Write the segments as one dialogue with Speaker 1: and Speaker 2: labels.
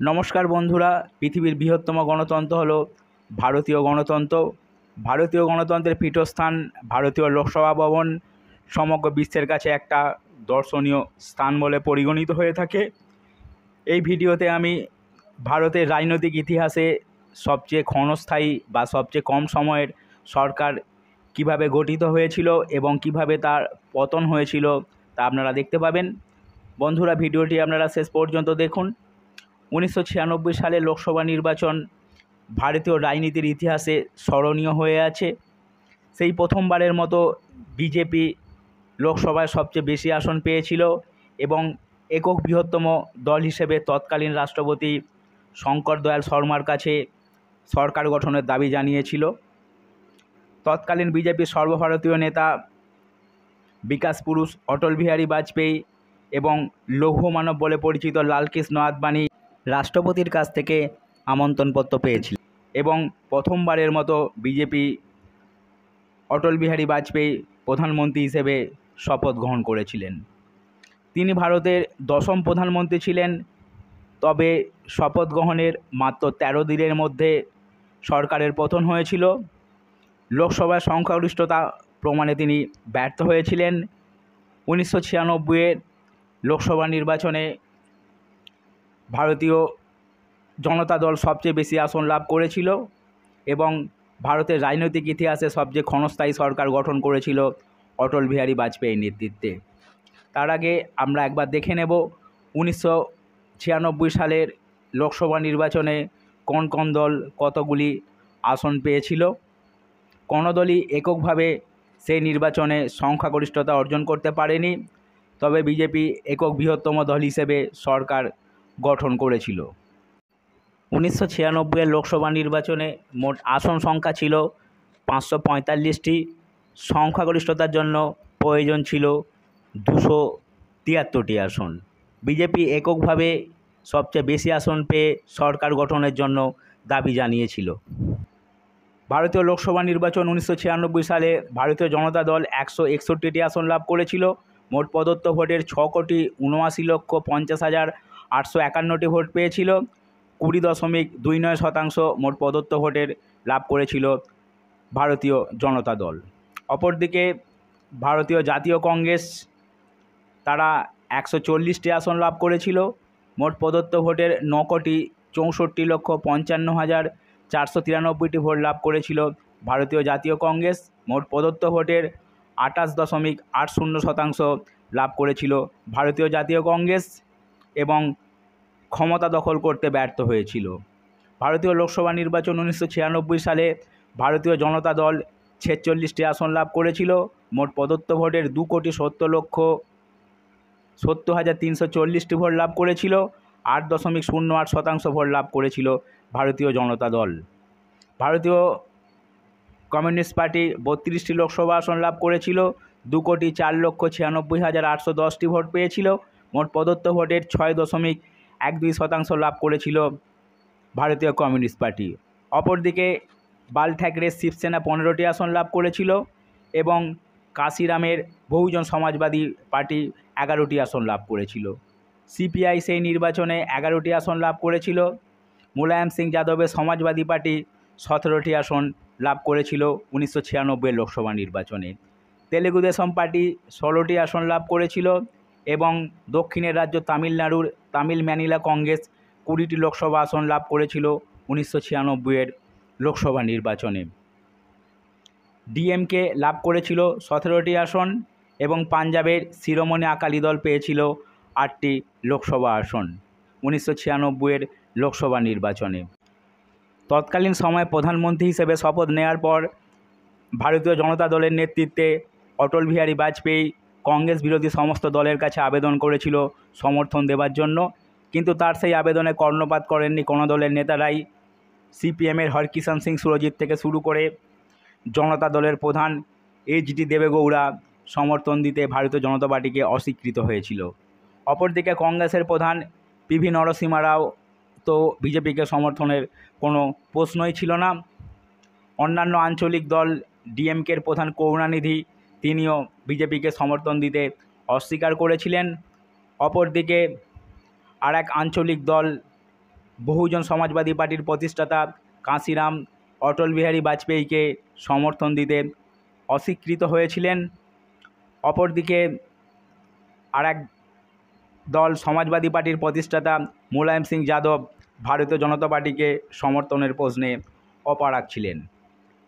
Speaker 1: নমস্কার বন্ধুরা। পৃথিবীর বৃহত্তম গণতন্ত্র হলো ভারতীয় গণতন্ত্র। ভারতীয় গণতন্ত্রের পীঠস্থান ভারতীয় লোকসভা ভবন সমগ্র বিশ্বের কাছে একটা দর্শনীয় স্থান বলে পরিগণিত হয়ে থাকে। এই ভিডিওতে আমি ভারতের রাজনৈতিক ইতিহাসে সবচেয়ে ক্ষণস্থায়ী বা সবচেয়ে কম সময়ের সরকার কিভাবে গঠিত হয়েছিল এবং কিভাবে তার পতন হয়েছিল তা আপনারা দেখতে পাবেন। বন্ধুরা, ভিডিওটি আপনারা শেষ পর্যন্ত দেখুন। 1996 সালে লোকসভা নির্বাচন ভারতীয় রাজনীতির ইতিহাসে স্মরণীয় হয়ে আছে। সেই প্রথমবারের মতো বিজেপি লোকসভায় সবচেয়ে বেশি আসন পেয়েছিল এবং একক বৃহত্তম দল হিসেবে তৎকালীন রাষ্ট্রপতি শঙ্কর দয়াল শর্মার কাছে সরকার গঠনের দাবি জানিয়েছিল। তৎকালীন বিজেপির সর্বভারতীয় নেতা বিকাশ পুরুষ অটল বিহারী বাজপেয়ী এবং লৌহ মানব বলে পরিচিত লালকৃষ্ণ আদবানি রাষ্ট্রপতির কাছ থেকে আমন্ত্রণপত্র পেয়েছিল এবং প্রথমবারের মতো বিজেপি অটল বিহারী বাজপেয়ী প্রধানমন্ত্রী হিসেবে শপথ গ্রহণ করেছিলেন। তিনি ভারতের 10ম প্রধানমন্ত্রী ছিলেন, তবে শপথ গ্রহণের মাত্র 13 দিনের মধ্যে সরকারের পতন হয়েছিল। লোকসভার সংখ্যাগরিষ্ঠতা প্রমাণে তিনি ব্যর্থ হয়েছিলেন। 1996-এর লোকসভা নির্বাচনে ভারতীয় জনতা দল সবচেয়ে বেশি আসন লাভ করেছিল এবং ভারতের রাজনৈতিক ইতিহাসে সবচেয়ে ক্ষণস্থায়ী সরকার গঠন করেছিল অটল বিহারী বাজপেয়ীর নেতৃত্বে। তার আগে আমরা একবার দেখে নেব 1996 সালের লোকসভা নির্বাচনে কোন কোন দল কতগুলি আসন পেয়েছিল। কোনো দলই এককভাবে সেই নির্বাচনে সংখ্যাগরিষ্ঠতা অর্জন করতে পারেনি, তবে বিজেপি একক বৃহত্তম দল হিসেবে সরকার গঠন করেছিল। 1996-এর লোকসভা নির্বাচনে মোট আসন সংখ্যা ছিল 545টি। সংখ্যাগরিষ্ঠতার জন্য প্রয়োজন ছিল 273টি আসন। বিজেপি এককভাবে সবচেয়ে বেশি আসন পেয়ে সরকার গঠনের জন্য দাবি জানিয়েছিল। ভারতীয় লোকসভা নির্বাচন 1996 সালে ভারতীয় জনতা দল 161টি আসন লাভ করেছিল। মোট প্রদত্ত ভোটের 6,50,50,851টি ভোট পেয়েছিল। 20.29% মোট প্রদত্ত ভোটের লাভ করেছিল ভারতীয় জনতা দল। অপরদিকে ভারতীয় জাতীয় কংগ্রেস তারা 140টি আসন লাভ করেছিল। মোট প্রদত্ত ভোটের 9,64,55,493টি ভোট লাভ করেছিল ভারতীয় জাতীয় কংগ্রেস। মোট প্রদত্ত ভোটের 28.80% লাভ করেছিল ভারতীয় জাতীয় কংগ্রেস এবং ক্ষমতা দখল করতে ব্যর্থ হয়েছিল। ভারতীয় লোকসভা নির্বাচন 1996 সালে ভারতীয় জনতা দল 46টি আসন লাভ করেছিল। মোট প্রদত্ত ভোটের 2,70,70,340টি ভোট লাভ করেছিল। 8.08% ভোট লাভ করেছিল ভারতীয় জনতা দল। ভারতীয় কমিউনিস্ট পার্টি 32টি লোকসভা আসন লাভ করেছিল। 2,04,96,810টি ভোট পেয়েছিল। মোট প্রদত্ত ভোটের 6.12% লাভ করেছিল ভারতীয় কমিউনিস্ট পার্টি। অপরদিকে বাল ঠাকরে শিবসেনা 15টি আসন লাভ করেছিল এবং কাশিরামের বহুজন সমাজবাদী পার্টি 11টি আসন লাভ করেছিল। সিপিআই সেই নির্বাচনে 11টি আসন লাভ করেছিল। মুলায়ম সিং যাদবের সমাজবাদী পার্টি 17টি আসন লাভ করেছিল 1996 লোকসভা নির্বাচনে। তেলেগু দেশম পার্টি 16টি আসন লাভ করেছিল এবং দক্ষিণের রাজ্য তামিলনাড়ুর তামিল ম্যানিলা কংগ্রেস 20টি লোকসভা আসন লাভ করেছিল 1996 লোকসভা নির্বাচনে। ডিএমকে লাভ করেছিল 17টি আসন এবং পাঞ্জাবের শিরোমণি আকালি দল পেয়েছিল 8টি লোকসভা আসন 1996 লোকসভা নির্বাচনে। তৎকালীন সময়ে প্রধানমন্ত্রী হিসেবে শপথ নেওয়ার পর ভারতীয় জনতা দলের নেতৃত্বে অটল বিহারী বাজপেয়ী কংগ্রেস বিরোধী সমস্ত দলের কাছে আবেদন করেছিল সমর্থন দেওয়ার জন্য, কিন্তু তার সেই আবেদনে কর্ণপাত করেননি কোনো দলের নেতারাই। সিপিএমের হরকিষাণ সিং সুরজিৎ থেকে শুরু করে জনতা দলের প্রধান এইচ.ডি. দেবেগৌড়া সমর্থন দিতে ভারতীয় জনতা পার্টিকে অস্বীকৃত হয়েছিল। অপরদিকে কংগ্রেসের প্রধান পিভি নরসিমহা রাও তো বিজেপিকে সমর্থনের কোনো প্রশ্নই ছিল না। অন্যান্য আঞ্চলিক দল ডিএমকের প্রধান করুণানিধি তিনিও বিজেপিকে সমর্থন দিতে অস্বীকার করেছিলেন। অপরদিকে আর এক আঞ্চলিক দল বহুজন সমাজবাদী পার্টির প্রতিষ্ঠাতা কাঁসিরাম অটল বিহারী বাজপেয়ীকে সমর্থন দিতে অস্বীকৃত হয়েছিলেন। অপরদিকে আরেক দল সমাজবাদী পার্টির প্রতিষ্ঠাতা মুলায়ম সিং যাদব ভারতীয় জনতা পার্টিকে সমর্থনের প্রশ্নে অপারগ ছিলেন।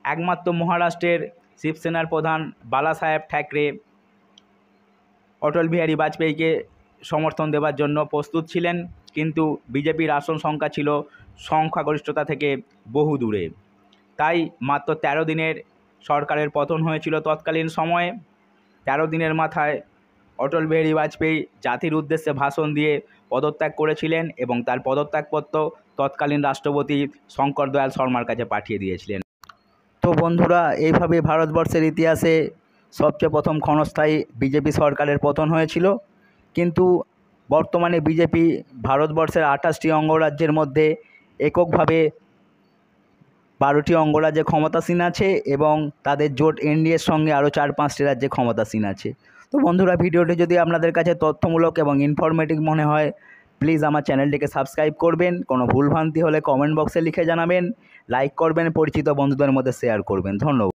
Speaker 1: একমাত্র মহারাষ্ট্রের শিবসেনার প্রধান বালা সাহেব ঠাকরে অটল বিহারী বাজপেয়ীকে সমর্থন দেওয়ার জন্য প্রস্তুত ছিলেন, কিন্তু বিজেপির আসন সংখ্যা ছিল সংখ্যাগরিষ্ঠতা থেকে বহু দূরে। তাই মাত্র 13 দিনের সরকারের পতন হয়েছিল তৎকালীন সময়ে। 13 দিনের মাথায় অটল বিহারী বাজপেয়ী জাতির উদ্দেশ্যে ভাষণ দিয়ে পদত্যাগ করেছিলেন এবং তার পদত্যাগপত্র তৎকালীন রাষ্ট্রপতি শঙ্কর দয়াল শর্মার কাছে পাঠিয়ে দিয়েছিলেন। তো বন্ধুরা, এইভাবে ভারতবর্ষের ইতিহাসে সবচেয়ে প্রথম ক্ষণস্থায়ী বিজেপি সরকারের পতন হয়েছিল। কিন্তু বর্তমানে বিজেপি ভারতবর্ষের 28টি অঙ্গরাজ্যের মধ্যে এককভাবে 12টি অঙ্গরাজ্যে ক্ষমতাসীন আছে এবং তাদের জোট এনডিএর সঙ্গে আরও 4-5টি রাজ্যে ক্ষমতাসীন আছে। তো বন্ধুরা, ভিডিওটি যদি আপনাদের কাছে তথ্যমূলক এবং ইনফরমেটিভ মনে হয়, প্লিজ আমার চ্যানেলটিকে সাবস্ক্রাইব করবেন। কোনো ভুলভ্রান্তি হলে কমেন্ট বক্সে লিখে জানাবেন, লাইক করবেন, পরিচিত বন্ধুদের মধ্যে শেয়ার করবেন। ধন্যবাদ।